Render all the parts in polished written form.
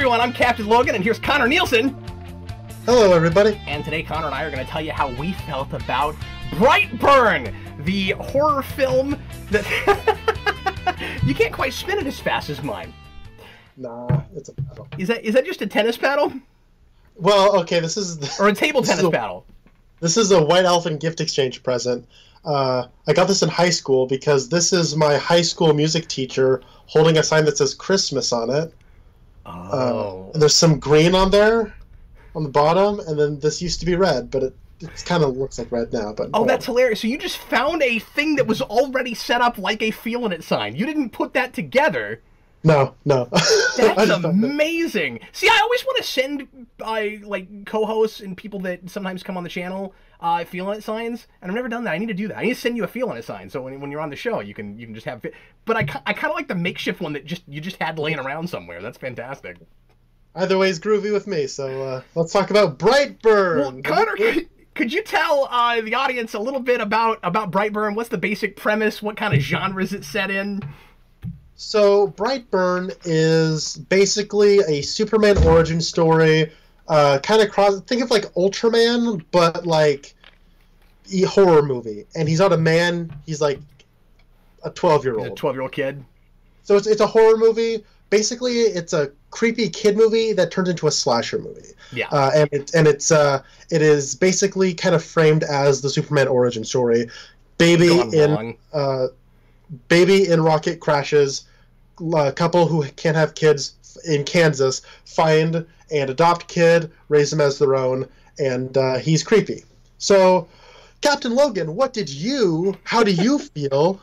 everyone, I'm Captain Logan, and here's Connor Nielsen. Hello, everybody. And today, Connor and I are going to tell you how we felt about Brightburn, the horror film that... You can't quite spin it as fast as mine. Nah, it's a paddle. Is that just a tennis paddle? Well, okay, this is... Or a table tennis paddle? This is a White Elephant gift exchange present. I got this in high school because this is my high school music teacher holding a sign that says Christmas on it. Oh. And there's some green on there, on the bottom, and then this used to be red, but it kind of looks like red now. But oh, that's hilarious. So you just found a thing that was already set up like a feeling it sign. You didn't put that together. No. That's amazing. See, I always want to send like co-hosts and people that sometimes come on the channel feeling it signs, and I've never done that. I need to do that. I need to send you a feeling it sign, so when you're on the show, you can just have. But I kind of like the makeshift one that you just had laying around somewhere. That's fantastic. Either way is groovy with me. So let's talk about Brightburn. Well, Connor, could you tell the audience a little bit about Brightburn? What's the basic premise? What kind of genres it's set in? So Brightburn is basically a Superman origin story, kind of cross. Think of like Ultraman, but like a horror movie. And he's not a man; he's like a 12-year-old. A 12-year-old kid. So it's a horror movie. Basically, it's a creepy kid movie that turns into a slasher movie. Yeah. And it is basically kind of framed as the Superman origin story. Baby in rocket crashes. A couple who can't have kids in Kansas find and adopt kid, raise him as their own, and he's creepy. So, Captain Logan, how do you feel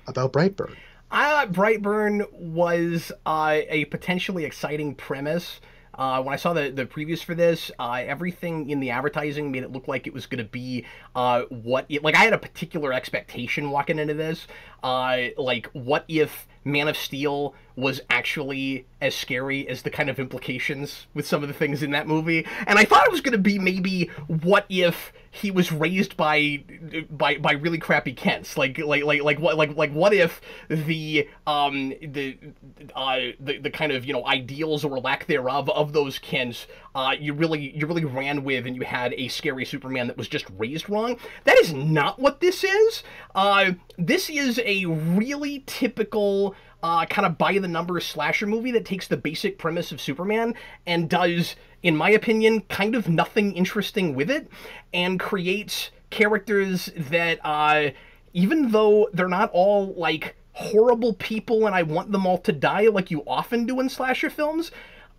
about Brightburn? I thought Brightburn was a potentially exciting premise. When I saw the previews for this, everything in the advertising made it look like it was going to be like I had a particular expectation walking into this. Like, what if Man of Steel was actually as scary as the kind of implications with some of the things in that movie? And I thought it was going to be maybe what if he was raised by really crappy Kents? Like what if the kind of, ideals or lack thereof of those Kents you really ran with, and you had a scary Superman that was just raised wrong? That is not what this is. This is a really typical kind of by-the-numbers slasher movie that takes the basic premise of Superman and does, in my opinion, kind of nothing interesting with it, and creates characters that, even though they're not all, like, horrible people and I want them all to die like you often do in slasher films,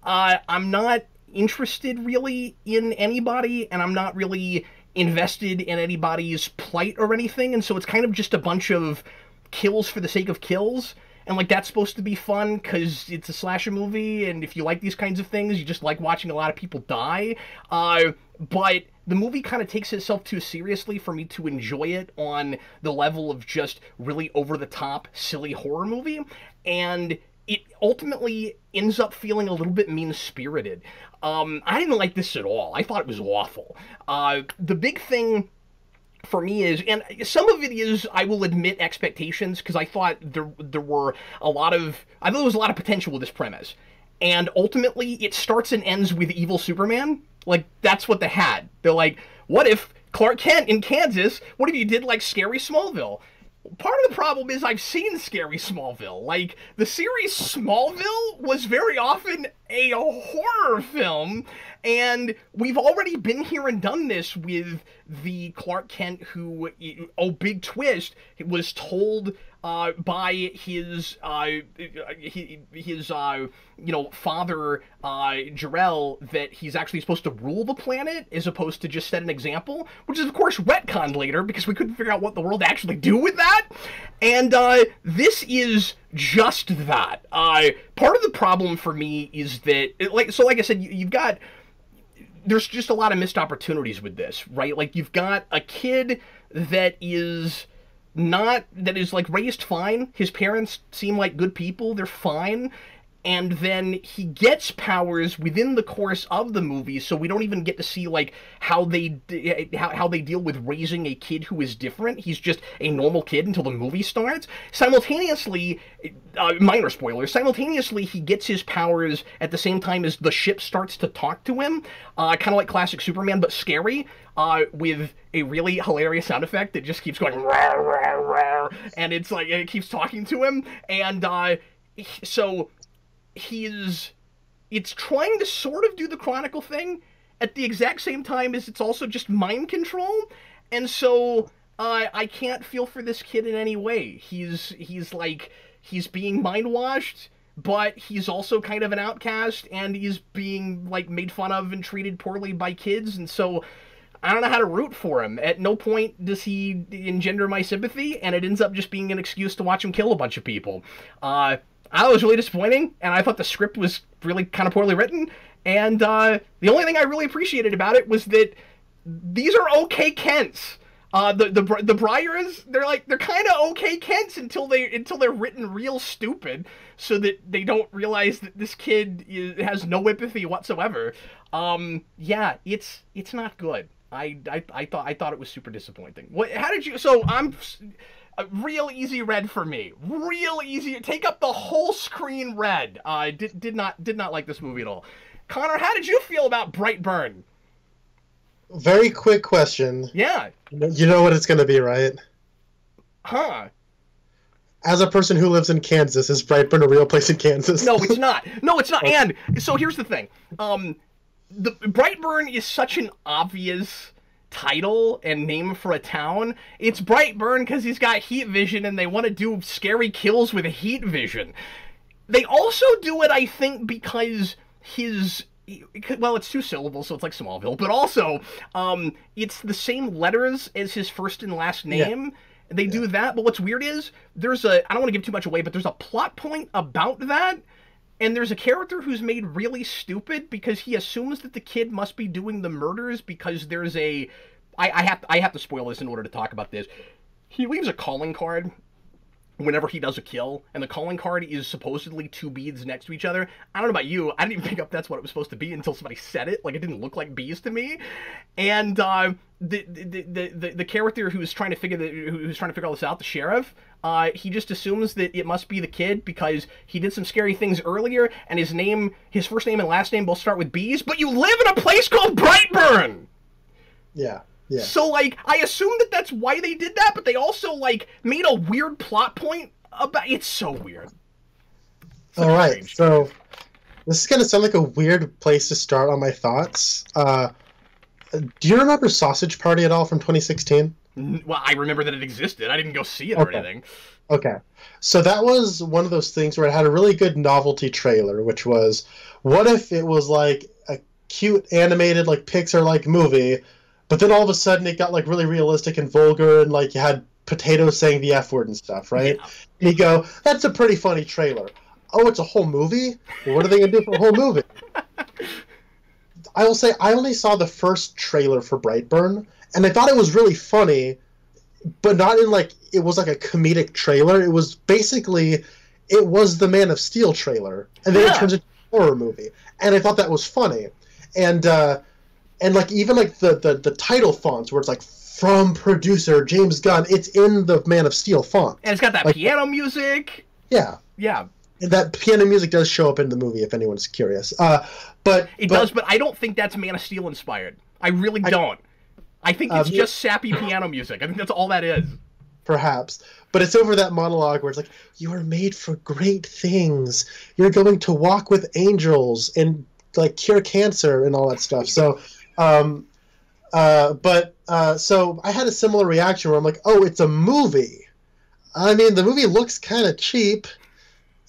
I'm not interested really in anybody, and I'm not really invested in anybody's plight or anything, and so it's kind of just a bunch of kills for the sake of kills. And, like, that's supposed to be fun because it's a slasher movie, and if you like these kinds of things, you just like watching a lot of people die. But the movie kind of takes itself too seriously for me to enjoy it on the level of just really over-the-top, silly horror movie. And it ultimately ends up feeling a little bit mean-spirited. I didn't like this at all. I thought it was awful. The big thing for me is, and some of it is, I will admit, expectations, because I thought there was a lot of potential with this premise. And ultimately, it starts and ends with evil Superman. Like, that's what they had. They're like, what if Clark Kent in Kansas, what if you did, like, Scary Smallville? Part of the problem is I've seen Scary Smallville. Like, the series Smallville was very often a horror film, and we've already been here and done this with the Clark Kent who, oh, big twist, was told by his father, Jor-El, that he's actually supposed to rule the planet as opposed to just set an example, which is, of course, retconned later because we couldn't figure out what the world actually do with that. And this is just that. Part of the problem for me is that, like I said, you've got... There's just a lot of missed opportunities with this, right? Like, you've got a kid that is like raised fine. His parents seem like good people. They're fine. and then he gets powers within the course of the movie, so we don't even get to see like how they deal with raising a kid who is different. He's just a normal kid until the movie starts. Simultaneously, minor spoilers, simultaneously he gets his powers at the same time as the ship starts to talk to him, kind of like classic Superman, but scary, with a really hilarious sound effect that just keeps going rawr, rawr, rawr, and it's like it keeps talking to him, and so it's trying to sort of do the Chronicle thing at the exact same time as it's also just mind control, and so I can't feel for this kid in any way. He's being mind washed, but he's also kind of an outcast, and he's being like made fun of and treated poorly by kids, and so I don't know how to root for him. At no point does he engender my sympathy, and it ends up just being an excuse to watch him kill a bunch of people. I was really disappointing, and I thought the script was really kind of poorly written, and the only thing I really appreciated about it was that these are okay Kents. The Briars, they're kind of okay Kents until they're written real stupid, so that they don't realize that this kid has no empathy whatsoever. Yeah, it's not good. I thought it was super disappointing. How did you? So I'm. A real easy red for me. Real easy. Take up the whole screen red. I did not like this movie at all. Connor, how did you feel about Brightburn? Very quick question. Yeah. You know what it's going to be, right? Huh. As a person who lives in Kansas, is Brightburn a real place in Kansas? No, it's not. No, it's not. And so here's the thing. The Brightburn is such an obvious title and name for a town. It's Brightburn because he's got heat vision and they want to do scary kills with heat vision. They also do it, I think, because well, it's 2 syllables, so it's like Smallville, but also it's the same letters as his first and last name. Yeah. They do that, but what's weird is I don't want to give too much away, but there's a plot point about that. And there's a character who's made really stupid because he assumes that the kid must be doing the murders because there's I have to spoil this in order to talk about this. He leaves a calling card whenever he does a kill, and the calling card is supposedly 2 beads next to each other. I don't know about you, I didn't even pick up that's what it was supposed to be until somebody said it. Like, it didn't look like bees to me. And the character who's trying to figure all this out, the sheriff, he just assumes that it must be the kid because he did some scary things earlier, and his first name and last name both start with B's, but you live in a place called Brightburn! Yeah. Yeah. So, like, I assume that that's why they did that, but they also, like, made a weird plot point about... It's so weird. All right, so this is going to sound like a weird place to start on my thoughts. Do you remember Sausage Party at all from 2016? Well, I remember that it existed. I didn't go see it or anything. Okay. So that was one of those things where it had a really good novelty trailer, which was, what if it was, like, a cute, animated, like, Pixar-like movie... But then all of a sudden it got like really realistic and vulgar and like you had potatoes saying the F word and stuff, right? Yeah. And you go, that's a pretty funny trailer. Oh, it's a whole movie? Well, what are they going to do for a whole movie? I will say I only saw the first trailer for Brightburn and I thought it was really funny, but not in like, it was like a comedic trailer. It was basically, it was the Man of Steel trailer. And then it turns into a horror movie. And I thought that was funny. And like even like the title fonts where it's like from producer James Gunn, it's in the Man of Steel font. And it's got that like, piano music. Yeah. Yeah. And that piano music does show up in the movie if anyone's curious. But it does, but I don't think that's Man of Steel inspired. I really don't. I think it's just sappy piano music. I think that's all that is. Perhaps. But it's over that monologue where it's like, you are made for great things. You're going to walk with angels and like cure cancer and all that stuff. So so I had a similar reaction where I'm like, oh, it's a movie. I mean, the movie looks kind of cheap,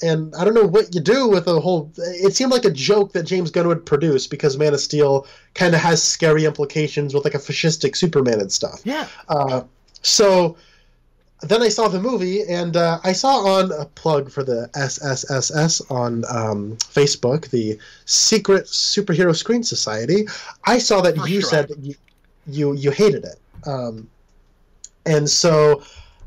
and I don't know what you do with the whole... It seemed like a joke that James Gunn would produce because Man of Steel kind of has scary implications with like a fascistic Superman and stuff. Yeah. So then I saw the movie, and I saw on a plug for the SSSS on Facebook, the Secret Superhero Screen Society. I saw that said that you hated it, and so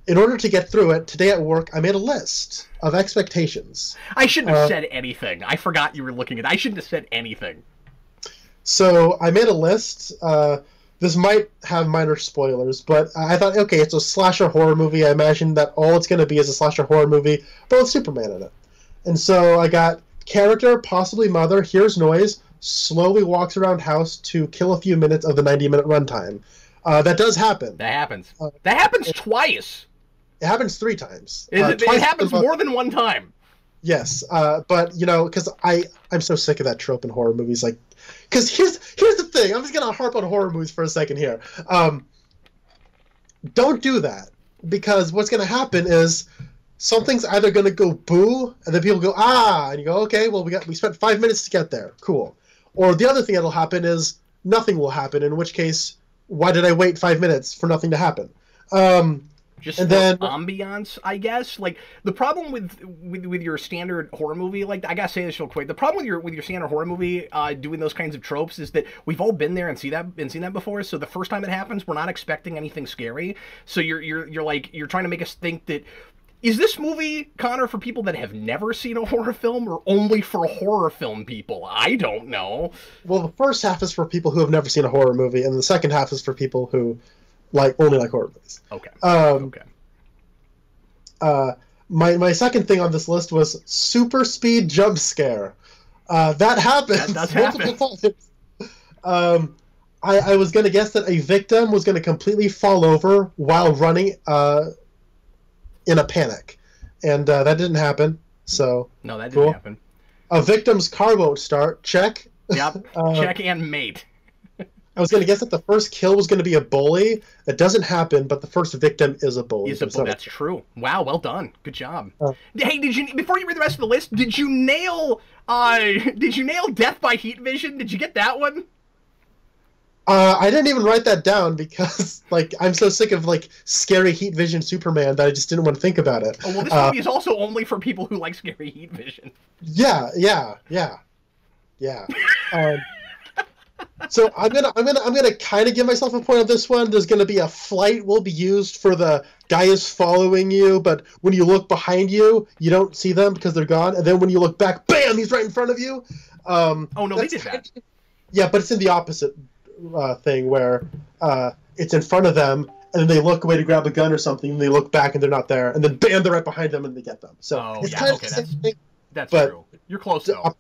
in order to get through it, today at work, I made a list of expectations. I shouldn't have said anything. I forgot you were looking at it. I shouldn't have said anything. So I made a list. This might have minor spoilers, but I thought, okay, it's a slasher horror movie. I imagine that all it's going to be is a slasher horror movie, but with Superman in it. And so I got character, possibly mother, hears noise, slowly walks around house to kill a few minutes of the 90-minute runtime. That does happen. That happens. That happens twice. It happens 3 times. It happens more than one time. Yes, but because I'm so sick of that trope in horror movies. Like, because here's the thing. I'm just gonna harp on horror movies for a second here. Don't do that, because what's gonna happen is something's either gonna go boo, and then people go ah, and you go okay, well we spent 5 minutes to get there, cool. Or the other thing that'll happen is nothing will happen. In which case, why did I wait 5 minutes for nothing to happen? Just and the then ambiance, I guess. Like, the problem with your standard horror movie, like, I gotta say this real quick. The problem with your standard horror movie doing those kinds of tropes is that we've all been there and seen that before. So the first time it happens, we're not expecting anything scary. So you're trying to make us think that, is this movie, Connor, for people that have never seen a horror film, or only for horror film people? I don't know. Well, the first half is for people who have never seen a horror movie, and the second half is for people who only like horror movies. Okay. My second thing on this list was super speed jump scare. That happens. That does happen. I was going to guess that a victim was going to completely fall over while running in a panic, and that didn't happen. So no, that didn't happen. A victim's car won't start. Check. Yep. Check and mate. I was going to guess that the first kill was going to be a bully. That doesn't happen, but the first victim is a bully. That's true. Wow, well done. Good job. Hey, before you read the rest of the list, did you nail Death by Heat Vision? Did you get that one? I didn't even write that down because I'm so sick of scary heat vision Superman that I just didn't want to think about it. Oh, well, this movie is also only for people who like scary heat vision. Yeah. So I'm gonna kind of give myself a point on this one. There's gonna be a flight will be used for the guy is following you, but when you look behind you, you don't see them because they're gone. And then when you look back, bam, he's right in front of you. Oh no, they did that. Yeah, but it's in the opposite thing where it's in front of them, and then they look away to grab a gun or something, and they look back and they're not there, and then bam, they're right behind them and they get them. So it's kind of the same thing. That's true. You're close though.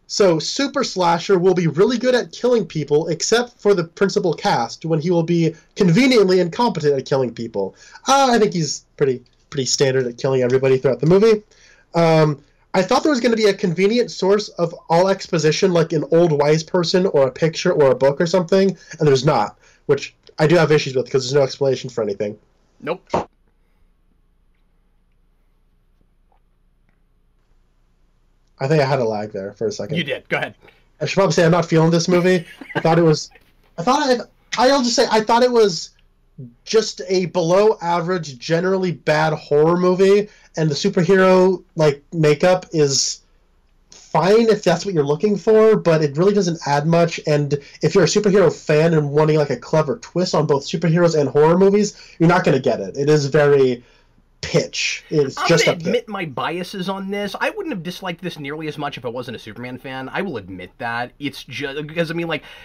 So Super Slasher will be really good at killing people, except for the principal cast, when he will be conveniently incompetent at killing people. I think he's pretty standard at killing everybody throughout the movie. I thought there was going to be a convenient source of all exposition, like an old wise person or a picture or a book or something, and there's not, which I do have issues with because there's no explanation for anything. Nope. I think I had a lag there for a second. You did. Go ahead. I should probably say I'm not feeling this movie. I thought it was just a below average, generally bad horror movie, and the superhero makeup is fine if that's what you're looking for, but it really doesn't add much. And if you're a superhero fan and wanting a clever twist on both superheroes and horror movies, you're not going to get it. It is very pitch. It's I'm just gonna admit my biases on this. I wouldn't have disliked this nearly as much if I wasn't a Superman fan. I will admit that. It's just because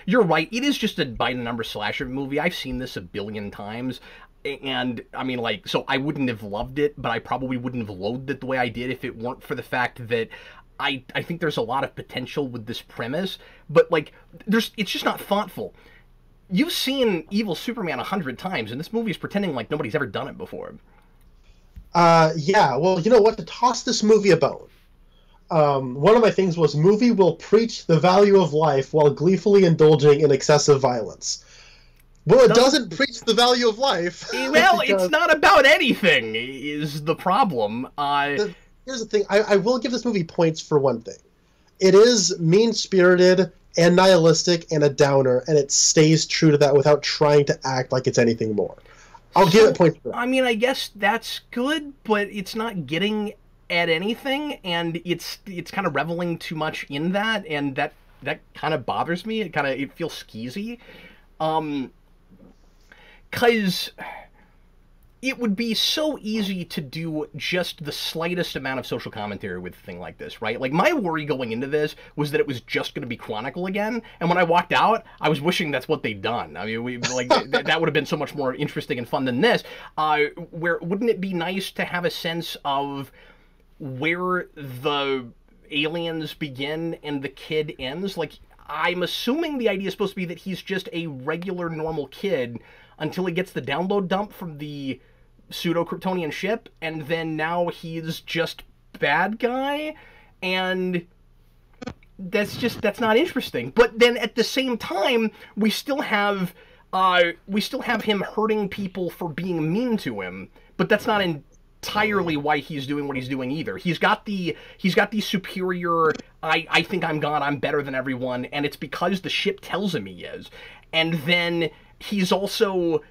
you're right. It is just a by the number slasher movie. I've seen this a billion times. And so I wouldn't have loved it, but I probably wouldn't have loathed it the way I did if it weren't for the fact that I think there's a lot of potential with this premise, but it's just not thoughtful. You've seen Evil Superman 100 times, and this movie is pretending like nobody's ever done it before. Yeah, well, you know what? To toss this movie a bone, one of my things was movie will preach the value of life while gleefully indulging in excessive violence. Well, it doesn't preach the value of life. Well, it's not about anything, is the problem. Here's the thing. I will give this movie points for one thing. It is mean-spirited and nihilistic and a downer, and it stays true to that without trying to act like it's anything more. I'll give it points for that. I guess that's good, but it's not getting at anything, and it's kind of reveling too much in that, and that kind of bothers me. It feels skeezy. 'Cause it would be so easy to do just the slightest amount of social commentary with a thing like this, right? Like, my worry going into this was that it was just going to be Chronicle again, and when I walked out, I was wishing that's what they'd done. I mean, that would have been so much more interesting and fun than this. Where wouldn't it be nice to have a sense of where the aliens begin and the kid ends? Like, I'm assuming the idea is supposed to be that he's just a regular, normal kid until he gets the download dump from the pseudo-Kryptonian ship, and then now he's just bad guy, and that's not interesting. But then at the same time, we still have him hurting people for being mean to him, but that's not entirely why he's doing what he's doing either. He's got the superior, I think I'm God, I'm better than everyone, and it's because the ship tells him he is. And then he's also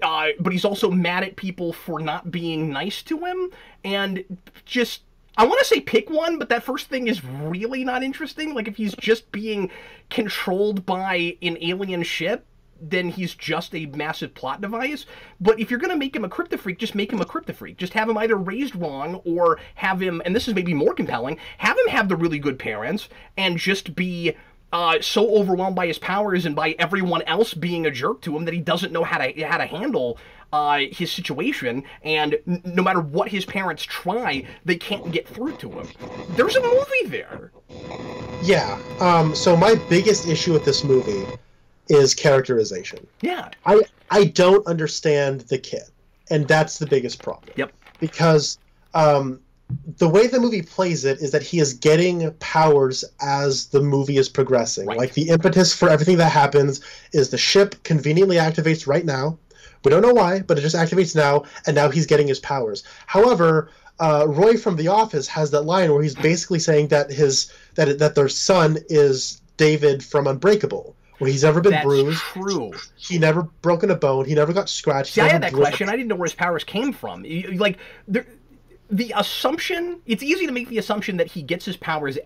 but he's also mad at people for not being nice to him, and just, I want to say pick one, but that first thing is really not interesting. Like, if he's just being controlled by an alien ship, then he's just a massive plot device. But if you're going to make him a crypto-freak, just make him a crypto-freak. Just have him either raised wrong, or have him, and this is maybe more compelling, have him have the really good parents, and just be so overwhelmed by his powers and by everyone else being a jerk to him that he doesn't know how to handle his situation, and no matter what his parents try, they can't get through to him. There's a movie there. Yeah. So my biggest issue with this movie is characterization. Yeah. I don't understand the kid, and that's the biggest problem. Yep. Because the way the movie plays it is that he is getting powers as the movie is progressing. Right. Like, the impetus for everything that happens is the ship conveniently activates right now. We don't know why, but it just activates now, and now he's getting his powers. However, Roy from The Office has that line where he's basically saying that that their son is David from Unbreakable, where he's never been bruised. That's true. He never broken a bone. He never got scratched. See, I had that question. I didn't know where his powers came from. Like, the assumption, it's easy to make the assumption that he gets his powers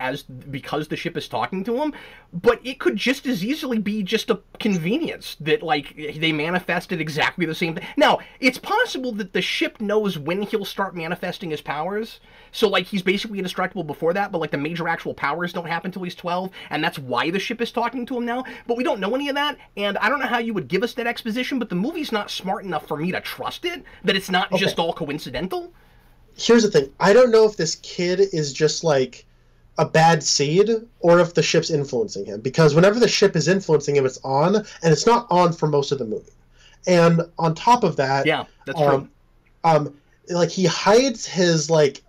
because the ship is talking to him, but it could just as easily be just a convenience that, like, they manifested exactly the same thing. Now, it's possible that the ship knows when he'll start manifesting his powers, so, like, he's basically indestructible before that, but, like, the major actual powers don't happen until he's 12, and that's why the ship is talking to him now, but we don't know any of that, and I don't know how you would give us that exposition, but the movie's not smart enough for me to trust it, that it's not just all coincidental. Here's the thing. I don't know if this kid is just, like, a bad seed, or if the ship's influencing him. Because whenever the ship is influencing him, it's on, and it's not on for most of the movie. And on top of that... Yeah, that's true. Like, he hides his, like,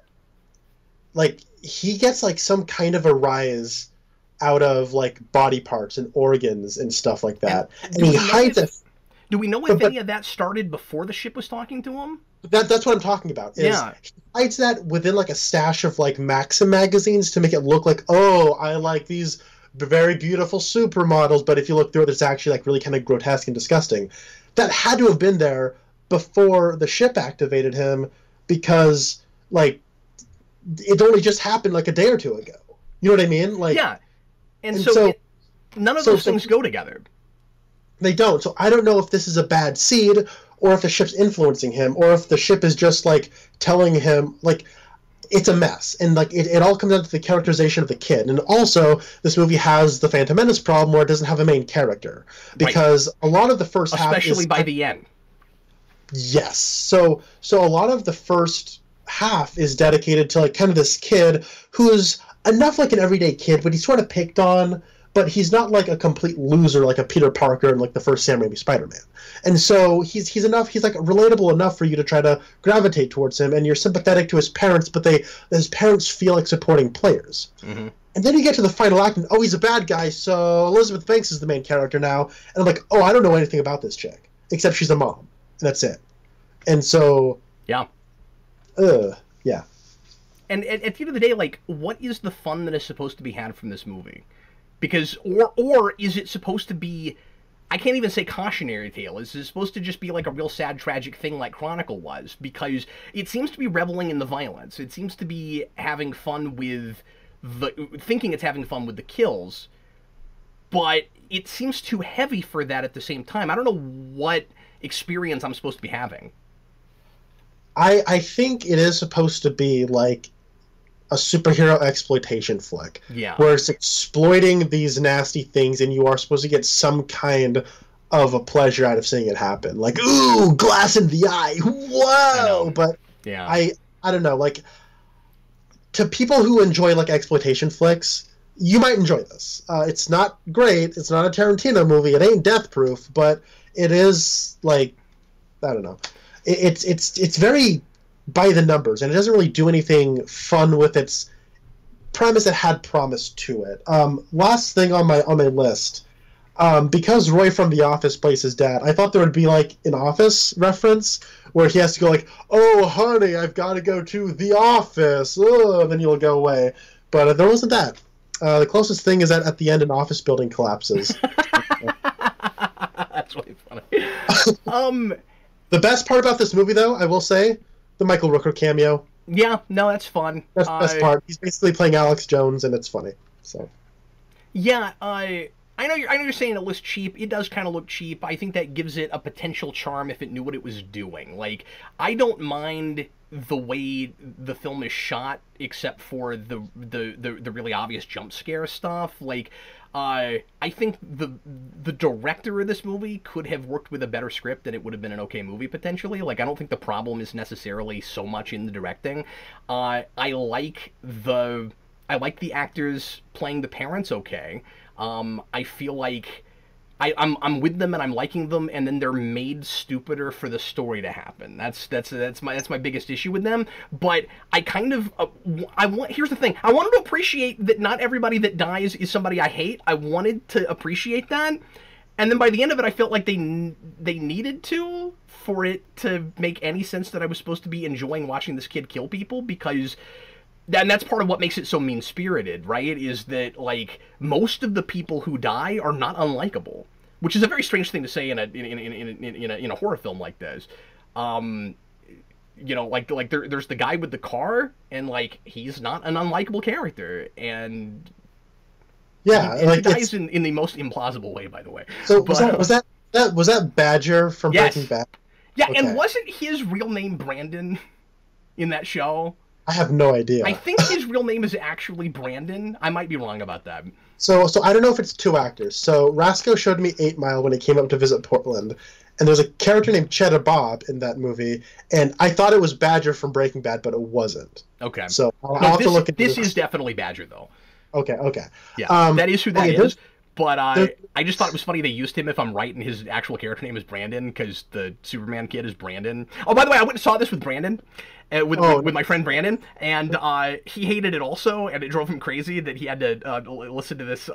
he gets, like, some kind of a rise out of, like, body parts and organs and stuff like that. And he hides it. Do we know if any of that started before the ship was talking to him? That's what I'm talking about. He hides that within, like, a stash of, like, Maxim magazines to make it look like, oh, I like these very beautiful supermodels, but if you look through it, it's actually, like, really kind of grotesque and disgusting. That had to have been there before the ship activated him, because, like, it only just happened, like, a day or two ago. You know what I mean? Like, yeah. And so none of those things go together. They don't. So I don't know if this is a bad seed, or if the ship's influencing him, or if the ship is just, like, telling him, like, it's a mess. And, like, it all comes down to the characterization of the kid. And also, this movie has the Phantom Menace problem where it doesn't have a main character. Because a lot of the first half is... Especially by the end. Yes. So a lot of the first half is dedicated to, like, kind of this kid who's enough like an everyday kid, but he's sort of picked on, but he's not like a complete loser like a Peter Parker in like the first Sam Raimi Spider-Man. And so he's like relatable enough for you to try to gravitate towards him, and you're sympathetic to his parents, but his parents feel like supporting players. Mm-hmm. And then you get to the final act, and he's a bad guy, so Elizabeth Banks is the main character now. And I'm like, I don't know anything about this chick, except she's a mom, and that's it. And so... Yeah. Yeah. And at the end of the day, like, what is the fun that is supposed to be had from this movie? Because, or is it supposed to be, I can't even say cautionary tale, is it supposed to just be like a real sad, tragic thing like Chronicle was? Because it seems to be reveling in the violence. It seems to be having fun with thinking it's having fun with the kills, but it seems too heavy for that at the same time. I don't know what experience I'm supposed to be having. I think it is supposed to be like a superhero exploitation flick, Yeah. where it's exploiting these nasty things, and you are supposed to get some kind of a pleasure out of seeing it happen. Like, ooh, glass in the eye, whoa! But Yeah. I don't know, like, to people who enjoy like exploitation flicks, you might enjoy this. It's not great. It's not a Tarantino movie. It ain't Death Proof, but it is like, I don't know. It's very by the numbers, and it doesn't really do anything fun with its premise that had promise to it. Last thing on my list, because Roy from The Office plays his dad, I thought there would be like an Office reference where he has to go like, "Oh, honey, I've got to go to the office," then he'll go away. But there wasn't that. The closest thing is that at the end, an office building collapses. That's really funny. The best part about this movie, though, I will say, the Michael Rooker cameo. Yeah, no, that's fun. That's the best part. He's basically playing Alex Jones, and it's funny. So. Yeah, I know you're saying it looks cheap. It does kind of look cheap. I think that gives it a potential charm if it knew what it was doing. Like, I don't mind the way the film is shot, except for the really obvious jump scare stuff. Like, I think the director of this movie could have worked with a better script, and it would have been an okay movie potentially. Like, I don't think the problem is necessarily so much in the directing. I like the actors playing the parents okay. I feel like I'm with them and I'm liking them, and then they're made stupider for the story to happen. That's my biggest issue with them. But I kind of here's the thing. I wanted to appreciate that not everybody that dies is somebody I hate. I wanted to appreciate that, and then by the end of it, I felt like they needed to, for it to make any sense that I was supposed to be enjoying watching this kid kill people, because. And that's part of what makes it so mean-spirited, right? Is that, like, most of the people who die are not unlikable, which is a very strange thing to say in a horror film like this. You know, like there's the guy with the car, and like he's not an unlikable character, and yeah, and like he dies in the most implausible way, by the way. So was that Badger from Breaking Bad? Yeah, okay. And wasn't his real name Brandon in that show? I have no idea. I think his real name is actually Brandon. I might be wrong about that. So I don't know if it's two actors. So Rasco showed me 8 Mile when he came up to visit Portland, and there's a character named Cheddar Bob in that movie, and I thought it was Badger from Breaking Bad, but it wasn't. Okay. So I'll have to look at this. This is definitely Badger, though. Okay. Yeah, that is who that is. But I just thought it was funny they used him, if I'm right, and his actual character name is Brandon, because the Superman kid is Brandon. Oh, by the way, I went and saw this with Brandon, with my friend Brandon, and he hated it also, and it drove him crazy that he had to listen to this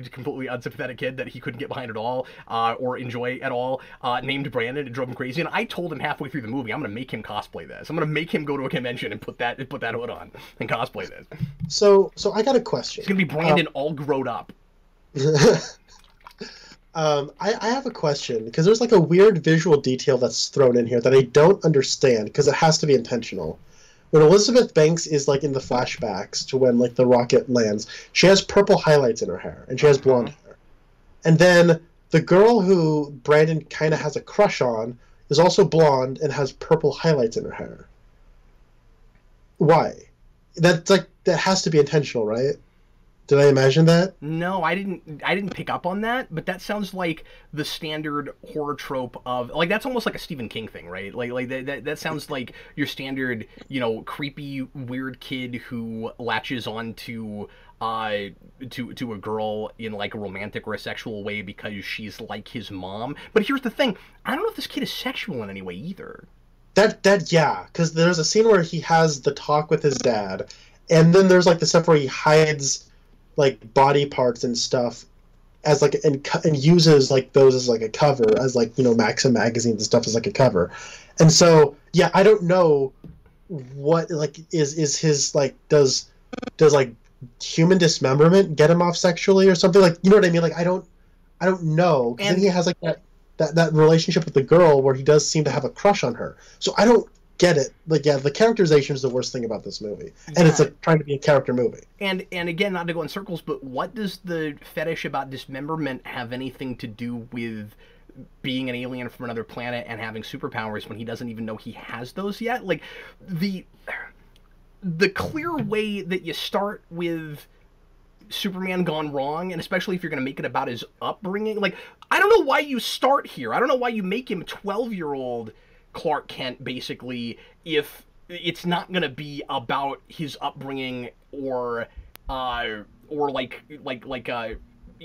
completely unsympathetic kid that he couldn't get behind at all, or enjoy at all, named Brandon. It drove him crazy, and I told him halfway through the movie, I'm going to make him cosplay this. I'm going to make him go to a convention and put that hood on and cosplay this. So I got a question. It's going to be Brandon all grown up. I have a question, because there's like a weird visual detail that's thrown in here that I don't understand, because it has to be intentional. When Elizabeth Banks is like in the flashbacks to when like the rocket lands, she has purple highlights in her hair, and she has blonde hair. And then the girl who Brandon kind of has a crush on is also blonde and has purple highlights in her hair. Why? That has to be intentional, right? Did I imagine that? No, I didn't pick up on that, but that sounds like the standard horror trope of, like, that's almost like a Stephen King thing, right? Like that sounds like your standard, you know, creepy, weird kid who latches on to a girl in like a romantic or a sexual way because she's like his mom. But here's the thing, I don't know if this kid is sexual in any way either. Yeah, because there's a scene where he has the talk with his dad, and then there's like the stuff where he hides like body parts and stuff as like and uses like those as like a cover, as like, you know, Maxim magazines and stuff as like a cover. And so yeah, I don't know what like is his like does like human dismemberment get him off sexually or something, like, you know what I mean? Like I don't know, because then he has like that relationship with the girl where he does seem to have a crush on her. So I don't get it. Like, yeah, the characterization is the worst thing about this movie, and it's like trying to be a character movie. And again, not to go in circles, but what does the fetish about dismemberment have anything to do with being an alien from another planet and having superpowers when he doesn't even know he has those yet. Like, the clear way that you start with Superman gone wrong, and especially if you're going to make it about his upbringing, like, I don't know why you start here. I don't know why you make him 12-year-old Clark Kent, basically, if it's not going to be about his upbringing or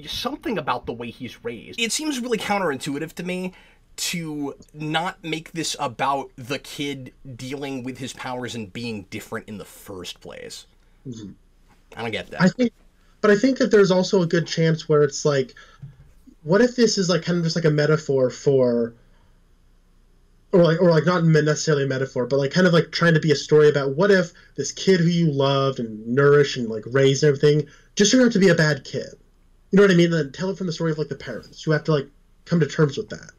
something about the way he's raised. It seems really counterintuitive to me to not make this about the kid dealing with his powers and being different in the first place. Mm-hmm. I don't get that. I think that there's also a good chance where it's like, what if this is like kind of just like a metaphor for, or like not necessarily a metaphor, but like kind of like trying to be a story about what if this kid who you loved and nourished and like raised and everything just turned out to be a bad kid. You know what I mean? And then tell it from the story of like the parents who have to like come to terms with that.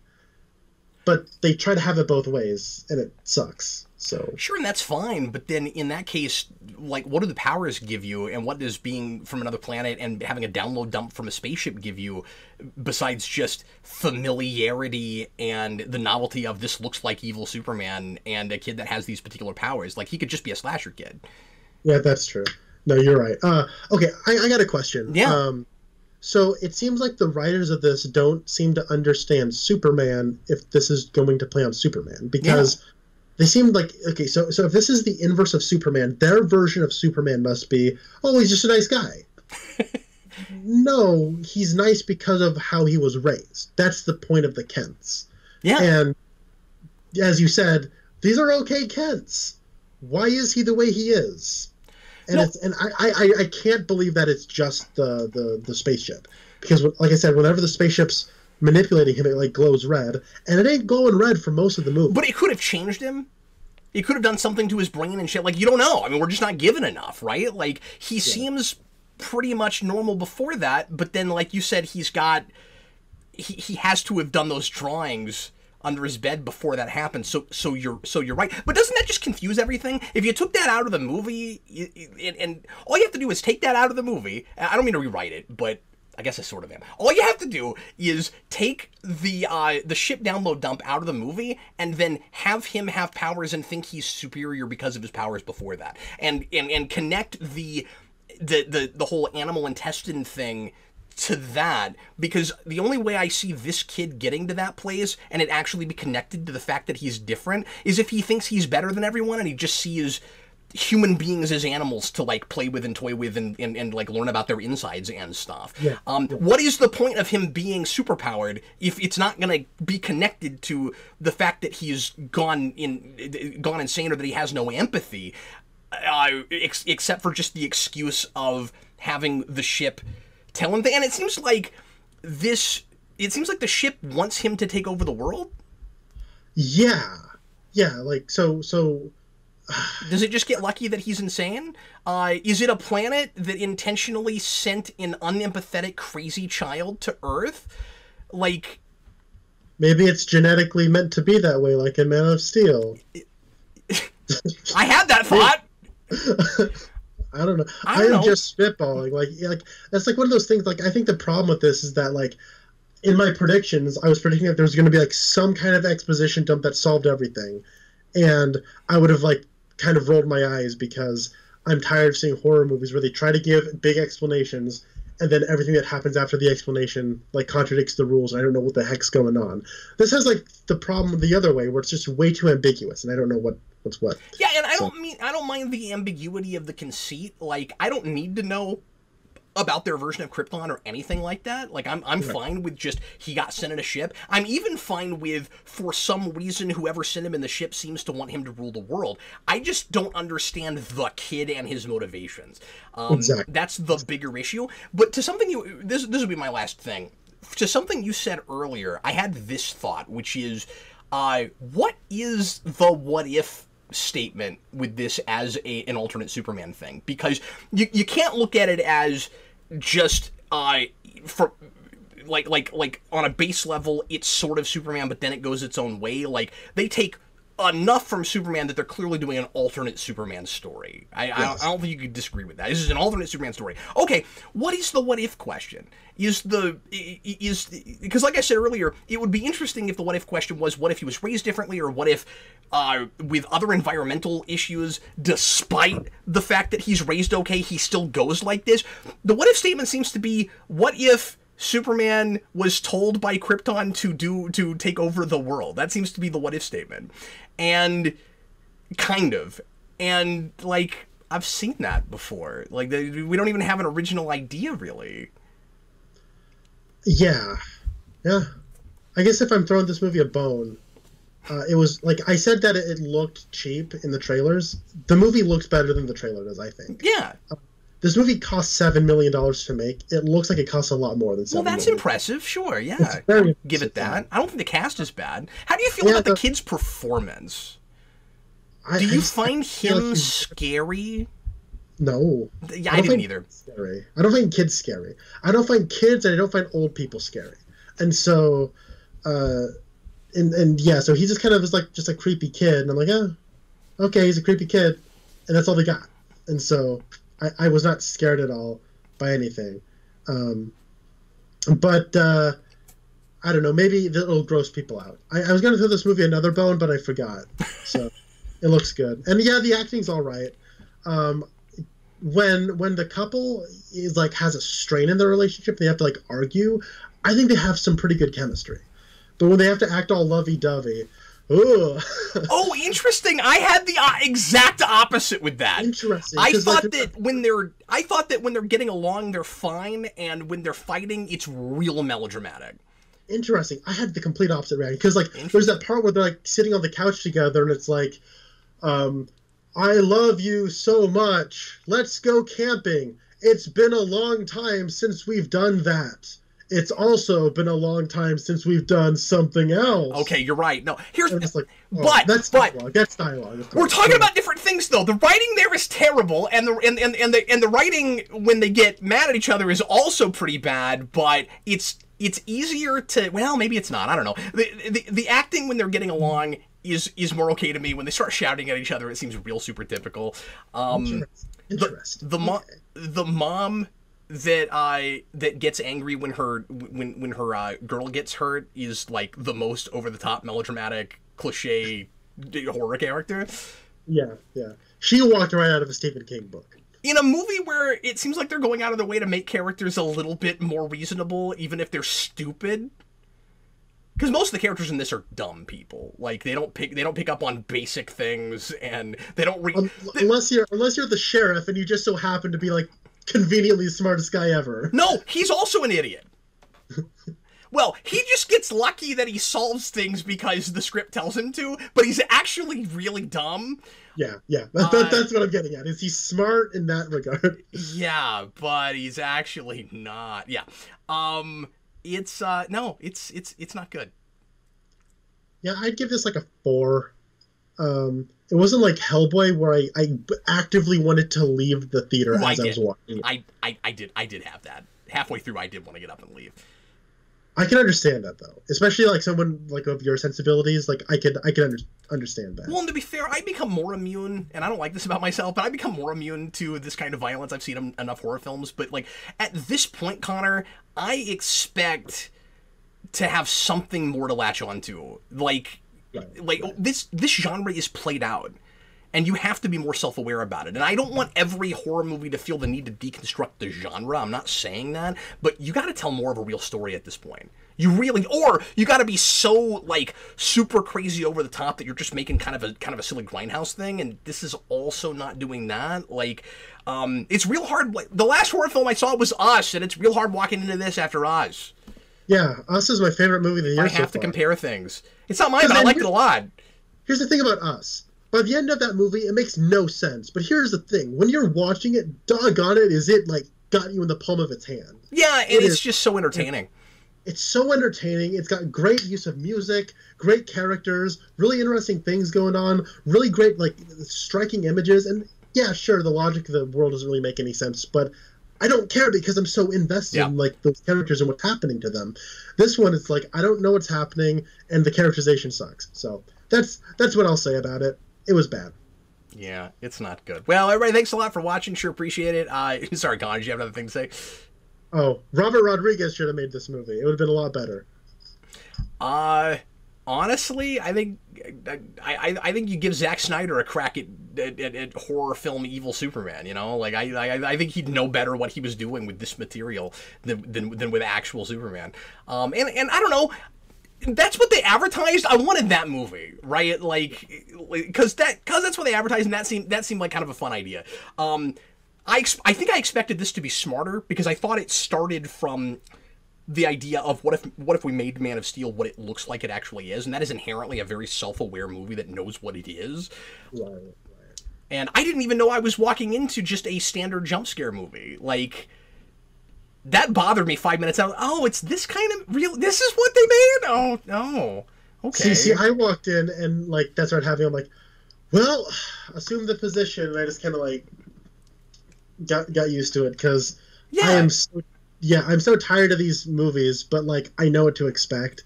But they try to have it both ways, and it sucks. So sure, and that's fine. But then in that case, like, what do the powers give you, and what does being from another planet and having a download dump from a spaceship give you, besides just familiarity and the novelty of this looks like evil Superman and a kid that has these particular powers? Like, he could just be a slasher kid. Yeah, that's true. No, you're right. Okay, I got a question. Yeah. So it seems like the writers of this don't seem to understand Superman if this is going to play on Superman, because they seem like, okay, so if this is the inverse of Superman, their version of Superman must be, oh, he's just a nice guy. No, he's nice because of how he was raised. That's the point of the Kents. Yeah. And as you said, these are okay Kents. Why is he the way he is? And I can't believe that it's just the spaceship, because like I said, whenever the spaceship's manipulating him, it like glows red, and it ain't glowing red for most of the movie. But it could have changed him. It could have done something to his brain and shit. Like, you don't know. I mean, we're just not given enough, right? Like, he seems pretty much normal before that, but then, like you said, he has to have done those drawings under his bed before that happened. So you're right. But doesn't that just confuse everything? If you took that out of the movie, and all you have to do is take that out of the movie. I don't mean to rewrite it, but I guess I sort of am. All you have to do is take the ship download dump out of the movie, and then have him have powers and think he's superior because of his powers before that, and connect the whole animal intestine thing to that, because the only way I see this kid getting to that place and it actually be connected to the fact that he's different is if he thinks he's better than everyone and he just sees human beings as animals to like play with and toy with and like learn about their insides and stuff. Yeah. What is the point of him being superpowered if it's not going to be connected to the fact that he's gone insane or that he has no empathy, except for just the excuse of having the ship tell him things? And it seems like the ship wants him to take over the world. Yeah, like so does it just get lucky that he's insane? Is it a planet that intentionally sent an unempathetic crazy child to Earth? Like, maybe it's genetically meant to be that way, like in Man of Steel. I had that thought. I don't know. I am just spitballing. Like that's like one of those things. Like, I think the problem with this is that, like, in my predictions, I was predicting that there was going to be like some kind of exposition dump that solved everything, and I would have like kind of rolled my eyes, because I'm tired of seeing horror movies where they try to give big explanations and then everything that happens after the explanation like contradicts the rules, and I don't know what the heck's going on. This has like the problem the other way, where it's just way too ambiguous and I don't know what's what. Yeah, and I don't mind the ambiguity of the conceit. Like, I don't need to know about their version of Krypton or anything like that. Like, I'm fine with just he got sent in a ship. I'm even fine with, for some reason, whoever sent him in the ship seems to want him to rule the world. I just don't understand the kid and his motivations. Exactly. That's the bigger issue. But to something this will be my last thing. To something you said earlier, I had this thought, which is, what is the what if statement with this as an alternate Superman thing? Because you can't look at it as just for like on a base level it's sort of Superman, but then it goes its own way. Like, they take enough from Superman that they're clearly doing an alternate Superman story. I don't think you could disagree with that. This is an alternate Superman story. Okay, what is the what if question? Because like I said earlier, it would be interesting if the what if question was what if he was raised differently, or what if with other environmental issues, despite the fact that he's raised okay, he still goes like this. The what if statement seems to be, what if Superman was told by Krypton to take over the world? That seems to be the what if statement. And kind of. And like, I've seen that before. Like, we don't even have an original idea, really. Yeah. I guess if I'm throwing this movie a bone, it was like I said that it looked cheap in the trailers. The movie looks better than the trailer does, I think. Yeah. This movie cost $7 million to make. It looks like it costs a lot more than $7 million. Well, that's impressive, sure, yeah. Give it that. I don't think the cast is bad. How do you feel about the kid's performance? Do you find him scary? No. Yeah, I didn't either. Scary. I don't find kids scary. I don't find kids, and I don't find old people scary. And so, yeah, so he just kind of is like just a creepy kid, and I'm like, oh, okay, he's a creepy kid, and that's all they got. And so I was not scared at all by anything. But I don't know, maybe it'll gross people out. I was going to throw this movie another bone, but I forgot. So it looks good. And yeah, the acting's all right. When the couple is like has a strain in their relationship, they have to like argue, I think they have some pretty good chemistry. But when they have to act all lovey-dovey, ugh. Oh, interesting. I had the exact opposite with that. Interesting. I thought that when they're getting along, they're fine, and when they're fighting, it's real melodramatic. Interesting. I had the complete opposite reaction, because like there's that part where they're like sitting on the couch together, and it's like, I love you so much. Let's go camping. It's been a long time since we've done that. It's also been a long time since we've done something else. Okay, you're right. No, here's like, oh, that's dialogue. That's dialogue. We're talking about different things, though. The writing there is terrible, and the writing when they get mad at each other is also pretty bad. But it's easier to, well, maybe it's not. I don't know. The acting when they're getting along is more okay to me. When they start shouting at each other, it seems real super typical. Interesting. The mom that gets angry when her girl gets hurt is like the most over the top melodramatic cliche horror character. Yeah. She walked right out of a Stephen King book. In a movie where it seems like they're going out of their way to make characters a little bit more reasonable, even if they're stupid. Because most of the characters in this are dumb people. Like they don't pick up on basic things, and they don't unless you're the sheriff and you just so happen to be like conveniently the smartest guy ever. No, he's also an idiot. Well, he just gets lucky that he solves things because the script tells him to, but he's actually really dumb. Yeah. That's what I'm getting at. Is he's smart in that regard? Yeah, but he's actually not. Yeah. It's not good. Yeah, I'd give this like a 4. It wasn't like Hellboy where I actively wanted to leave the theater as I was watching. I did have that. Halfway through, I did want to get up and leave. I can understand that, though. Especially like someone like of your sensibilities, like I can understand that. Well, and to be fair, I become more immune, and I don't like this about myself, but I become more immune to this kind of violence. I've seen enough horror films, but like at this point, Connor, I expect to have something more to latch onto. Like this genre is played out, and you have to be more self-aware about it. And I don't want every horror movie to feel the need to deconstruct the genre. I'm not saying that, but you got to tell more of a real story at this point. You really, or you got to be so like super crazy over the top that you're just making kind of a silly grindhouse thing. And this is also not doing that. Like, it's real hard. Like, the last horror film I saw was Us, and it's real hard walking into this after Us. Yeah, Us is my favorite movie of the year. I have to compare things. It's not mine, but I liked it a lot. Here's the thing about Us. By the end of that movie, it makes no sense. But here's the thing. When you're watching it, doggone it, is it, like, got you in the palm of its hand. Yeah, and it's just so entertaining. It's so entertaining. It's got great use of music, great characters, really interesting things going on, really great, like, striking images. And, yeah, sure, the logic of the world doesn't really make any sense, but I don't care because I'm so invested in, like, those characters and what's happening to them. This one, it's like, I don't know what's happening, and the characterization sucks. So That's what I'll say about it. It was bad. Yeah, it's not good. Well, everybody, thanks a lot for watching. Sure appreciate it. Sorry, Connor, did you have another thing to say? Oh, Robert Rodriguez should have made this movie. It would have been a lot better. Honestly, I think you give Zack Snyder a crack at horror film evil Superman. You know, like I think he'd know better what he was doing with this material than with actual Superman. And I don't know. That's what they advertised. I wanted that movie, right? Like, because that's what they advertised, and that seemed like kind of a fun idea. I think I expected this to be smarter because I thought it started from the idea of what if we made Man of Steel what it looks like it actually is, and that is inherently a very self-aware movie that knows what it is. Right. And I didn't even know I was walking into just a standard jump scare movie. Like, that bothered me 5 minutes out. Oh, it's this kind of real. This is what they made. Oh no. Okay. See, I walked in and like that started happening. I'm like, well, assume the position, and I just kind of like got used to it because I'm so tired of these movies, but like I know what to expect.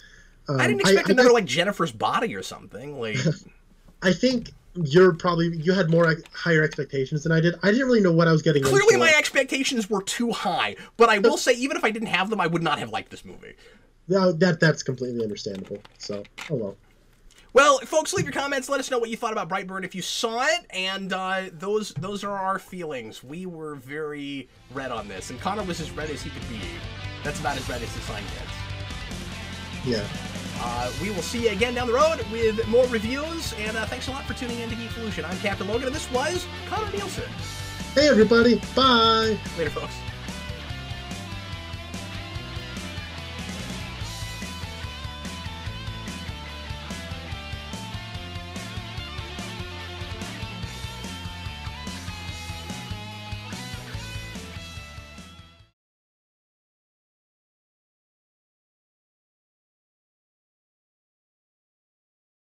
I didn't expect another like Jennifer's Body or something. Like, I think you had more higher expectations than I did. I didn't really know what I was getting into. Clearly, my expectations were too high, but I will say, even if I didn't have them, I would not have liked this movie. No, that's completely understandable. So, oh well. Well, folks, leave your comments. Let us know what you thought about Brightburn if you saw it, and those are our feelings. We were very red on this, and Connor was as red as he could be. That's about as red as the sign gets. Yeah. We will see you again down the road with more reviews, and thanks a lot for tuning in to Geekvolution. I'm Captain Logan, and this was Connor Nielsen. Hey, everybody. Bye. Later, folks.